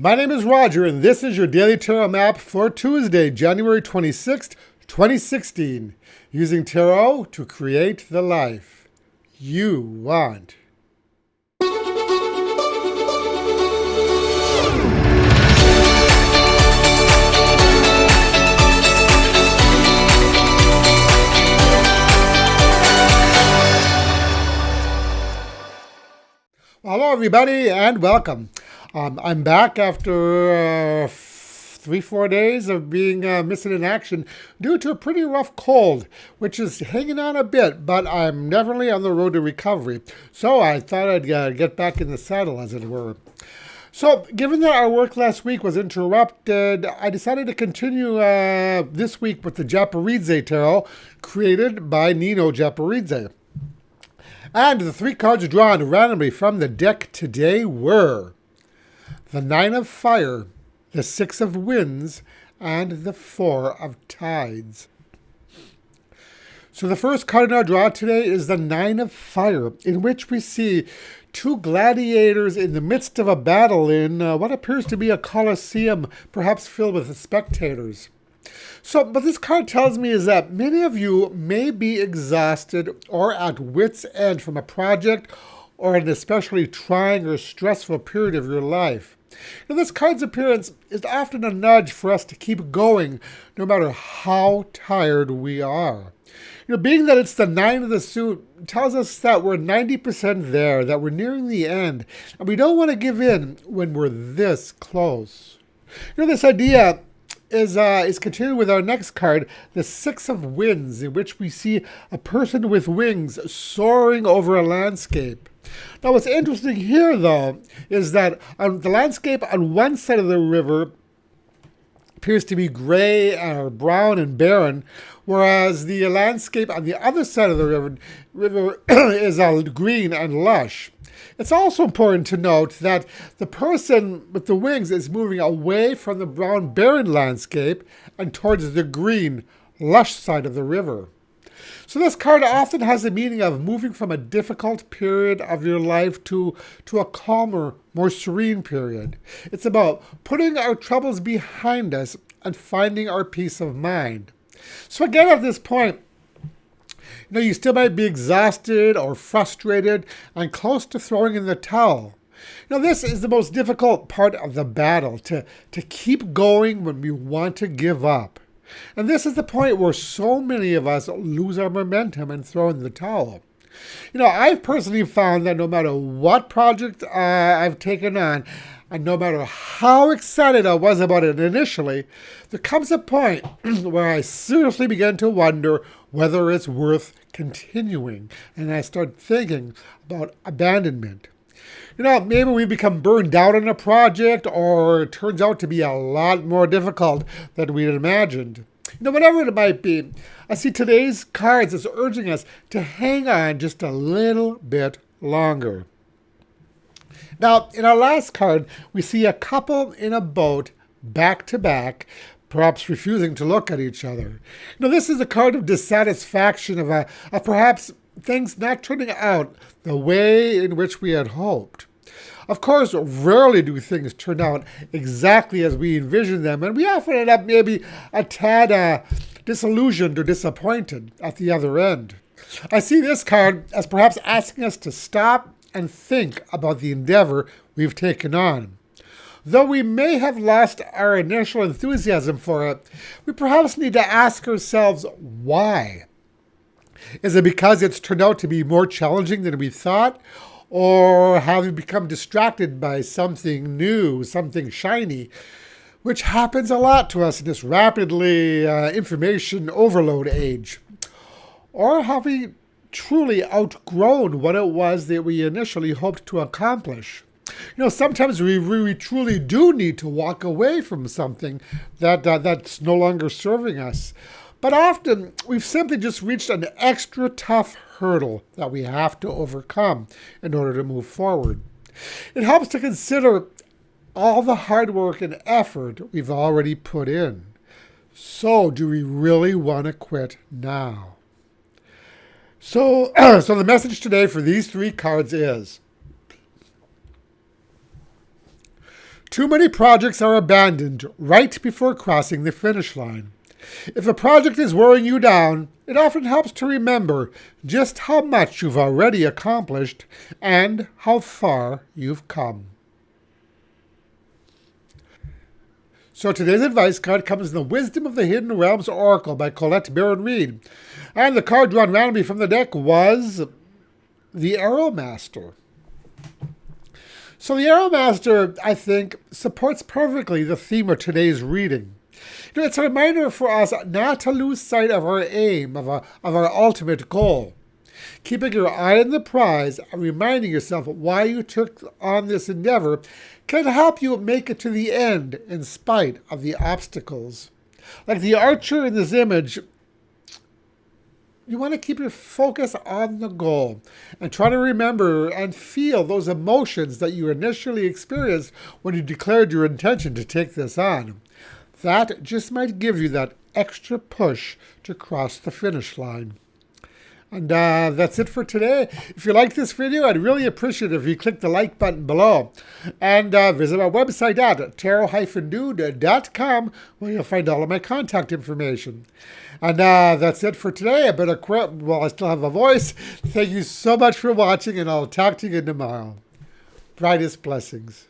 My name is Roger, and this is your Daily Tarot Map for Tuesday, January 26th, 2016, using Tarot to create the life you want. Hello, everybody, and welcome. I'm back after 3-4 days of being missing in action due to a pretty rough cold, which is hanging on a bit, but I'm definitely on the road to recovery. So I thought I'd get back in the saddle, as it were. So, given that our work last week was interrupted, I decided to continue this week with the Japaridze Tarot, created by Nino Japaridze. And the three cards drawn randomly from the deck today were the Nine of Fire, the Six of Winds, and the Four of Tides. So the first card in our draw today is the Nine of Fire, in which we see two gladiators in the midst of a battle in what appears to be a coliseum, perhaps filled with spectators. So, what this card tells me is that many of you may be exhausted or at wit's end from a project or an especially trying or stressful period of your life. Now, this card's appearance is often a nudge for us to keep going no matter how tired we are. Being that it's the Nine of the Suit tells us that we're 90% there, that we're nearing the end, and we don't want to give in when we're this close. This idea is continued with our next card, the Six of Winds, in which we see a person with wings soaring over a landscape. Now, what's interesting here, though, is that the landscape on one side of the river appears to be gray or brown and barren, whereas the landscape on the other side of the river is green and lush. It's also important to note that the person with the wings is moving away from the brown, barren landscape and towards the green, lush side of the river. So this card often has the meaning of moving from a difficult period of your life to a calmer, more serene period. It's about putting our troubles behind us and finding our peace of mind. So again, at this point, you still might be exhausted or frustrated and close to throwing in the towel. This is the most difficult part of the battle, to keep going when we want to give up. And this is the point where so many of us lose our momentum and throw in the towel. I've personally found that no matter what project I've taken on, and no matter how excited I was about it initially, there comes a point where I seriously begin to wonder whether it's worth continuing. And I start thinking about abandonment. Maybe we become burned out on a project, or it turns out to be a lot more difficult than we had imagined. Whatever it might be, I see today's cards as urging us to hang on just a little bit longer. Now, in our last card, we see a couple in a boat, back to back, perhaps refusing to look at each other. This is a card of dissatisfaction, of perhaps things not turning out the way in which we had hoped. Of course, rarely do things turn out exactly as we envisioned them, and we often end up maybe a tad disillusioned or disappointed at the other end. I see this card as perhaps asking us to stop and think about the endeavor we've taken on. Though we may have lost our initial enthusiasm for it, we perhaps need to ask ourselves why. Is it because it's turned out to be more challenging than we thought? Or have we become distracted by something new, something shiny, which happens a lot to us in this rapidly information overload age? Or have we truly outgrown what it was that we initially hoped to accomplish? Sometimes we truly do need to walk away from something that's no longer serving us. But often, we've simply just reached an extra tough hurdle that we have to overcome in order to move forward. It helps to consider all the hard work and effort we've already put in. So, do we really want to quit now? So the message today for these three cards is Too many projects are abandoned right before crossing the finish line. If a project is wearing you down, it often helps to remember just how much you've already accomplished and how far you've come. So today's advice card comes in the Wisdom of the Hidden Realms Oracle by Colette Baron-Reid. And the card drawn randomly from the deck was the Arrow Master. So the Arrow Master, I think, supports perfectly the theme of today's reading. It's a reminder for us not to lose sight of our aim, of our ultimate goal. Keeping your eye on the prize and reminding yourself why you took on this endeavor can help you make it to the end in spite of the obstacles. Like the archer in this image, you want to keep your focus on the goal and try to remember and feel those emotions that you initially experienced when you declared your intention to take this on. That just might give you that extra push to cross the finish line. And that's it for today. If you like this video, I'd really appreciate it if you click the like button below. And visit my website at tarot-dude.com, where you'll find all of my contact information. And that's it for today. I better quit while I still have a voice. Thank you so much for watching, and I'll talk to you tomorrow. Brightest blessings.